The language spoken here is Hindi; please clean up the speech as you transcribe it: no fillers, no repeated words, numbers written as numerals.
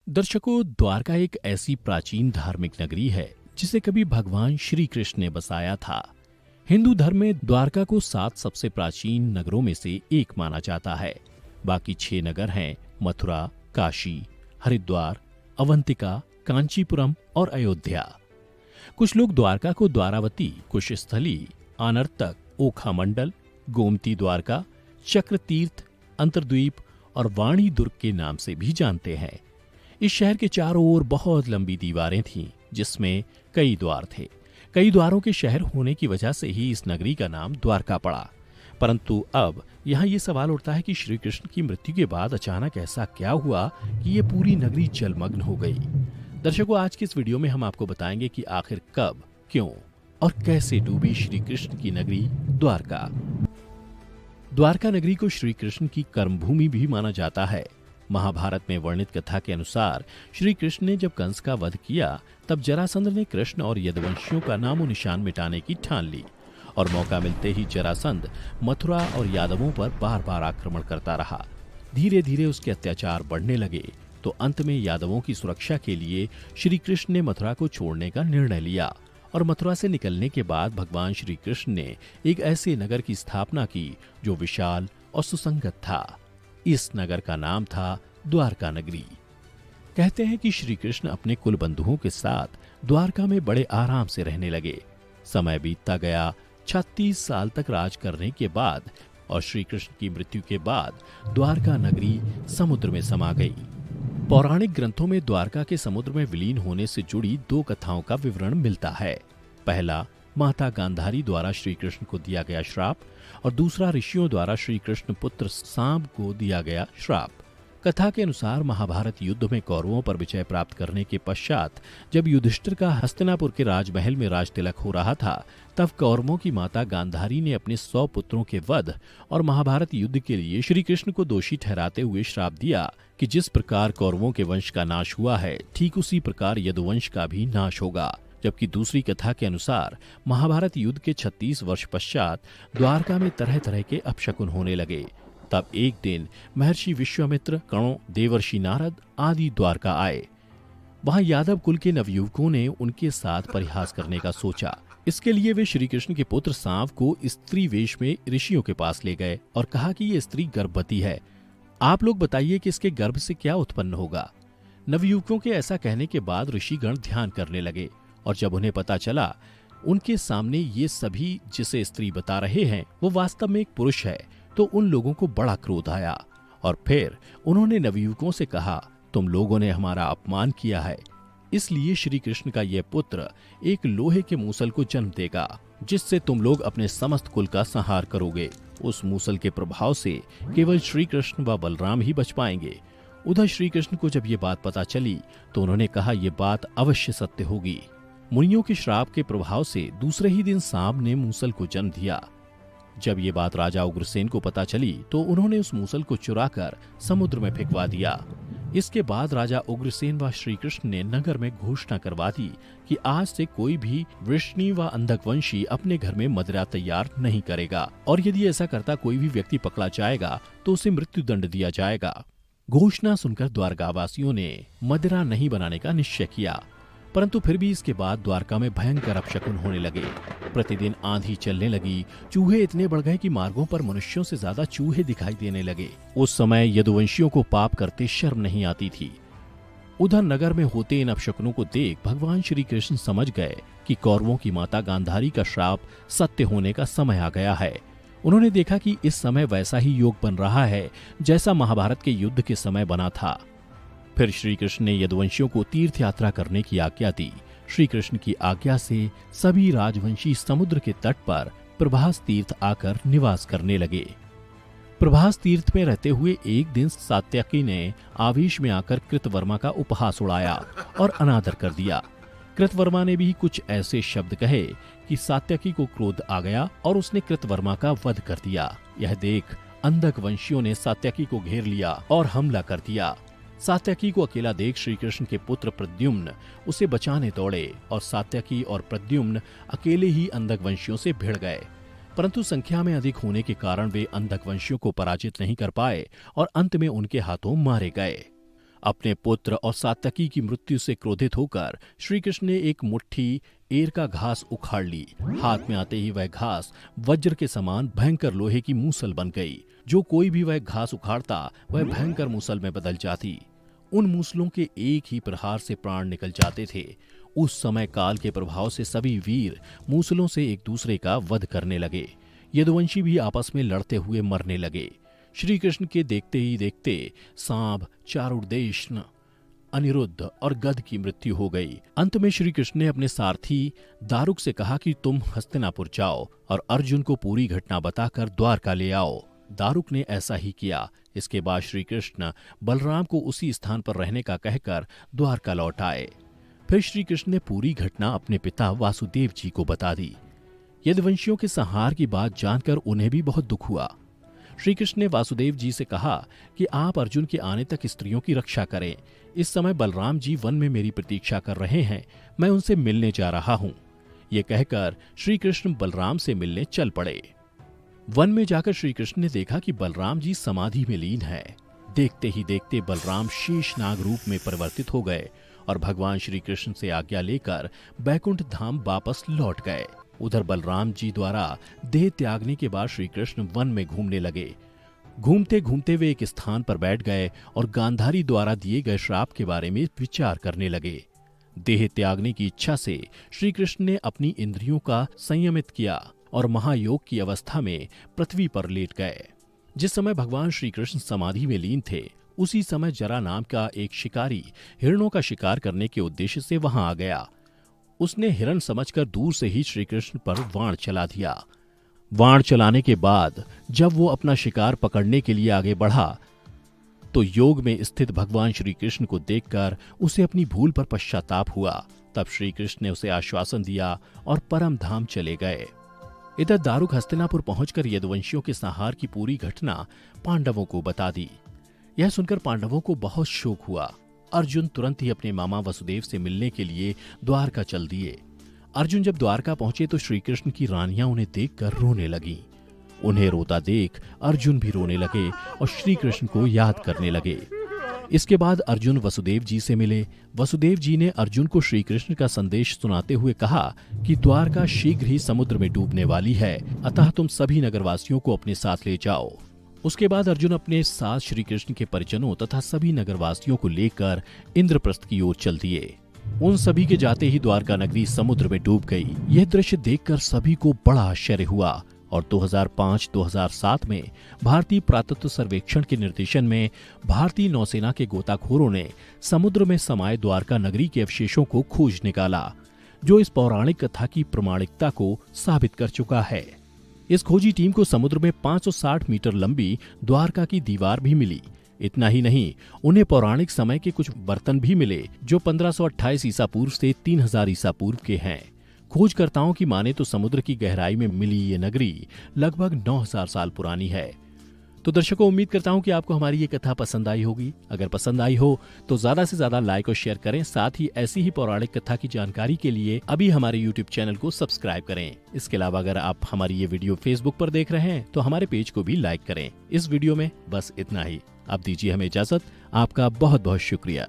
दर्शकों, द्वारका एक ऐसी प्राचीन धार्मिक नगरी है जिसे कभी भगवान श्री कृष्ण ने बसाया था। हिंदू धर्म में द्वारका को 7 सबसे प्राचीन नगरों में से एक माना जाता है। बाकी 6 नगर हैं मथुरा, काशी, हरिद्वार, अवंतिका, कांचीपुरम और अयोध्या। कुछ लोग द्वारका को द्वारावती, कुशस्थली, आनर्तक, ओखा मंडल, गोमती द्वारका, चक्र तीर्थ, अंतर्द्वीप और वाणी दुर्ग के नाम से भी जानते हैं। इस शहर के चारों ओर बहुत लंबी दीवारें थीं, जिसमें कई द्वार थे। कई द्वारों के शहर होने की वजह से ही इस नगरी का नाम द्वारका पड़ा। परंतु अब यहाँ ये सवाल उठता है कि श्री कृष्ण की मृत्यु के बाद अचानक ऐसा क्या हुआ कि ये पूरी नगरी जलमग्न हो गई। दर्शकों, आज की इस वीडियो में हम आपको बताएंगे कि आखिर कब, क्यों और कैसे डूबी श्री कृष्ण की नगरी द्वारका। द्वारका नगरी को श्री कृष्ण की कर्मभूमि भी माना जाता है। महाभारत में वर्णित कथा के अनुसार श्री कृष्ण ने जब कंस का वध किया, तब जरासंध ने कृष्ण और यदुवंशियों का नामो निशान मिटाने की ठान ली और मौका मिलते ही जरासंध मथुरा और यादवों पर बार बार आक्रमण करता रहा। धीरे धीरे उसके अत्याचार बढ़ने लगे तो अंत में यादवों की सुरक्षा के लिए श्री कृष्ण ने मथुरा को छोड़ने का निर्णय लिया और मथुरा से निकलने के बाद भगवान श्री कृष्ण ने एक ऐसे नगर की स्थापना की जो विशाल और सुसंगत था। इस नगर का नाम था द्वारका नगरी। कहते हैं कि श्री कृष्ण अपने कुल बंधुओं के साथ द्वारका में बड़े आराम से रहने लगे। समय बीतता गया। 36 साल तक राज करने के बाद और श्री कृष्ण की मृत्यु के बाद द्वारका नगरी समुद्र में समा गई। पौराणिक ग्रंथों में द्वारका के समुद्र में विलीन होने से जुड़ी 2 कथाओं का विवरण मिलता है। पहला, माता गांधारी द्वारा श्री कृष्ण को दिया गया श्राप और दूसरा ऋषियों द्वारा श्री कृष्ण पुत्र सांब को दिया गया श्राप। कथा के अनुसार महाभारत युद्ध में कौरवों पर विजय प्राप्त करने के पश्चात जब युधिष्ठिर का हस्तिनापुर के राजमहल में राज तिलक हो रहा था, तब कौरवों की माता गांधारी ने अपने 100 पुत्रों के वध और महाभारत युद्ध के लिए श्री कृष्ण को दोषी ठहराते हुए श्राप दिया कि जिस प्रकार कौरवों के वंश का नाश हुआ है, ठीक उसी प्रकार यदुवंश का भी नाश होगा। जबकि दूसरी कथा के अनुसार महाभारत युद्ध के 36 वर्ष पश्चात द्वारका में तरह तरह के अपशकुन होने लगे। तब एक दिन महर्षि विश्वामित्र, कणों, देवर्षि नारद आदि द्वारका आए। वहां यादव कुल के नवयुवकों ने उनके साथ परिहास करने का सोचा। इसके लिए वे श्री कृष्ण के पुत्र सांव को स्त्री वेश में ऋषियों के पास ले गए और कहा कि ये स्त्री गर्भवती है। आप लोग बताइए कि इसके गर्भ से क्या उत्पन्न होगा। नवयुवकों के ऐसा कहने के बाद ऋषिगण ध्यान करने लगे और जब उन्हें पता चला उनके सामने ये सभी जिसे स्त्री बता रहे हैं वो वास्तव में एक पुरुष है, तो उन लोगों को बड़ा क्रोध आया और फिर उन्होंने नवयुवकों से कहा, तुम लोगों ने हमारा अपमान किया है, इसलिए श्री कृष्ण का यह पुत्र एक लोहे के मूसल को जन्म देगा, जिससे तुम लोग अपने समस्त कुल का संहार करोगे। उस मूसल के प्रभाव से केवल श्री कृष्ण व बलराम ही बच पाएंगे। उधर श्री कृष्ण को जब ये बात पता चली तो उन्होंने कहा, यह बात अवश्य सत्य होगी। मुनियों के श्राप के प्रभाव से दूसरे ही दिन सांब ने मूसल को जन्म दिया। जब ये बात राजा उग्रसेन को पता चली तो उन्होंने उस मूसल को चुराकर समुद्र में फेंकवा दिया। इसके बाद राजा उग्रसेन व श्री कृष्ण ने नगर में घोषणा करवा दी कि आज से कोई भी वृष्णि व अंधकवंशी अपने घर में मदिरा तैयार नहीं करेगा और यदि ऐसा करता कोई भी व्यक्ति पकड़ा जाएगा तो उसे मृत्यु दंड दिया जाएगा। घोषणा सुनकर द्वारकावासियों ने मदिरा नहीं बनाने का निश्चय किया, परंतु फिर भी इसके बाद द्वारका में भयंकर अपशकुन होने लगे। प्रतिदिन आंधी चलने लगी, चूहे इतने बढ़ गए कि मार्गों पर मनुष्यों से ज्यादा चूहे दिखाई देने लगे। उस समय यदुवंशियों को पाप करते शर्म नहीं आती थी। उधर नगर में होते इन अपशकुनों को देख भगवान श्री कृष्ण समझ गए कि कौरवों की माता गांधारी का श्राप सत्य होने का समय आ गया है। उन्होंने देखा कि इस समय वैसा ही योग बन रहा है जैसा महाभारत के युद्ध के समय बना था। फिर श्री कृष्ण ने यदुवंशियों को तीर्थ यात्रा करने की आज्ञा दी। श्री कृष्ण की आज्ञा से सभी राजवंशी समुद्र के तट पर प्रभास तीर्थ आकर निवास करने लगे। प्रभास तीर्थ में रहते हुए एक दिन सात्यकी ने आवेश में आकर कृतवर्मा का उपहास उड़ाया और अनादर कर दिया। कृतवर्मा ने भी कुछ ऐसे शब्द कहे कि सात्यकी को क्रोध आ गया और उसने कृतवर्मा का वध कर दिया। यह देख अंधक वंशियों ने सात्यकी को घेर लिया और हमला कर दिया। सात्यकी को अकेला देख श्री कृष्ण के पुत्र प्रद्युम्न उसे बचाने दौड़े और सात्यकी और प्रद्युम्न अकेले ही अंधक वंशियों से भिड़ गए। परंतु संख्या में अधिक होने के कारण वे अंधक वंशियों को पराजित नहीं कर पाए और अंत में उनके हाथों मारे गए। अपने पुत्र और सात्यकी की मृत्यु से क्रोधित होकर श्री कृष्ण ने एक मुट्ठी एर का घास उखाड़ ली। हाथ में आते ही वह घास वज्र के समान भयंकर लोहे की मूसल बन गई। जो कोई भी वह घास उखाड़ता वह भयंकर मूसल में बदल जाती। उन मूसलों के एक ही प्रहार से प्राण निकल जाते थे। उस समय काल के प्रभाव से सभी वीर मूसलों से एक दूसरे का वध करने लगे। यदुवंशी भी आपस में लड़ते हुए मरने लगे। श्री कृष्ण के देखते ही देखते सांब, चारुदेशन, अनिरुद्ध और गध की मृत्यु हो गई। अंत में श्री कृष्ण ने अपने सारथी दारुक से कहा कि तुम हस्तिनापुर जाओ और अर्जुन को पूरी घटना बताकर द्वारका ले आओ। दारुक ने ऐसा ही किया। इसके बाद श्री कृष्ण बलराम को उसी स्थान पर रहने का कहकर द्वारका लौट आए। फिर श्री कृष्ण ने पूरी घटना अपने पिता वासुदेव जी को बता दी। यदुवंशियों के संहार की बात जानकर उन्हें भी बहुत दुख हुआ। श्री कृष्ण ने वासुदेव जी से कहा कि आप अर्जुन के आने तक स्त्रियों की रक्षा करें। इस समय बलराम जी वन में मेरी प्रतीक्षा कर रहे हैं, मैं उनसे मिलने जा रहा हूं। ये कहकर श्री कृष्ण बलराम से मिलने चल पड़े। वन में जाकर श्री कृष्ण ने देखा कि बलराम जी समाधि में लीन है। देखते ही देखते बलराम शेषनाग रूप में परिवर्तित हो गए और भगवान श्री कृष्ण से आज्ञा लेकर बैकुंठ धाम वापस लौट गए। उधर बलराम जी द्वारा देह त्यागने के बाद श्री कृष्ण वन में घूमने लगे। घूमते घूमते वे एक स्थान पर बैठ गए और गांधारी द्वारा दिए गए श्राप के बारे में विचार करने लगे। देह त्यागने की इच्छा से श्री कृष्ण ने अपनी इंद्रियों का संयमित किया और महायोग की अवस्था में पृथ्वी पर लेट गए। जिस समय भगवान श्री कृष्ण समाधि में लीन थे, उसी समय जरा नाम का एक शिकारी हिरणों का शिकार करने के उद्देश्य से वहां आ गया। उसने हिरण समझकर दूर से ही श्री कृष्ण पर बाण चला दिया। बाण चलाने के बाद जब वो अपना शिकार पकड़ने के लिए आगे बढ़ा तो योग में स्थित भगवान श्री कृष्ण को देखकर उसे अपनी भूल पर पश्चाताप हुआ। तब श्री कृष्ण ने उसे आश्वासन दिया और परम धाम चले गए। इधर दारुक हस्तिनापुर पहुंचकर यदुवंशियों के संहार की पूरी घटना पांडवों को बता दी। यह सुनकर पांडवों को बहुत शोक हुआ। अर्जुन तुरंत ही अपने मामा वसुदेव से मिलने के लिए द्वारका चल दिए। अर्जुन जब द्वारका पहुंचे तो श्री कृष्ण की रानियां उन्हें देखकर रोने लगीं। उन्हें रोता देख अर्जुन भी रोने लगे और श्री कृष्ण को याद करने लगे। इसके बाद अर्जुन वसुदेव जी से मिले। वसुदेव जी ने अर्जुन को श्री कृष्ण का संदेश सुनाते हुए कहा कि द्वारका शीघ्र ही समुद्र में डूबने वाली है, अतः तुम सभी नगरवासियों को अपने साथ ले जाओ। उसके बाद अर्जुन अपने साथ श्री कृष्ण के परिजनों तथा सभी नगरवासियों को लेकर इंद्रप्रस्थ की ओर चल दिए। उन सभी के जाते ही द्वारका नगरी समुद्र में डूब गई। यह दृश्य देखकर सभी को बड़ा आश्चर्य हुआ और 2005-2007 में भारतीय पुरातत्व सर्वेक्षण के निर्देशन में भारतीय नौसेना के गोताखोरों ने समुद्र में समाये द्वारका नगरी के अवशेषों को खोज निकाला, जो इस पौराणिक कथा की प्रामाणिकता को साबित कर चुका है। इस खोजी टीम को समुद्र में 560 मीटर लंबी द्वारका की दीवार भी मिली। इतना ही नहीं, उन्हें पौराणिक समय के कुछ बर्तन भी मिले जो 1528 ईसा पूर्व से 3000 ईसा पूर्व के हैं। खोजकर्ताओं की माने तो समुद्र की गहराई में मिली ये नगरी लगभग 9000 साल पुरानी है। तो दर्शकों, उम्मीद करता हूं कि आपको हमारी ये कथा पसंद आई होगी। अगर पसंद आई हो तो ज्यादा से ज्यादा लाइक और शेयर करें। साथ ही ऐसी ही पौराणिक कथा की जानकारी के लिए अभी हमारे YouTube चैनल को सब्सक्राइब करें। इसके अलावा अगर आप हमारी ये वीडियो Facebook पर देख रहे हैं तो हमारे पेज को भी लाइक करें। इस वीडियो में बस इतना ही। अब दीजिए हमें इजाजत। आपका बहुत बहुत शुक्रिया।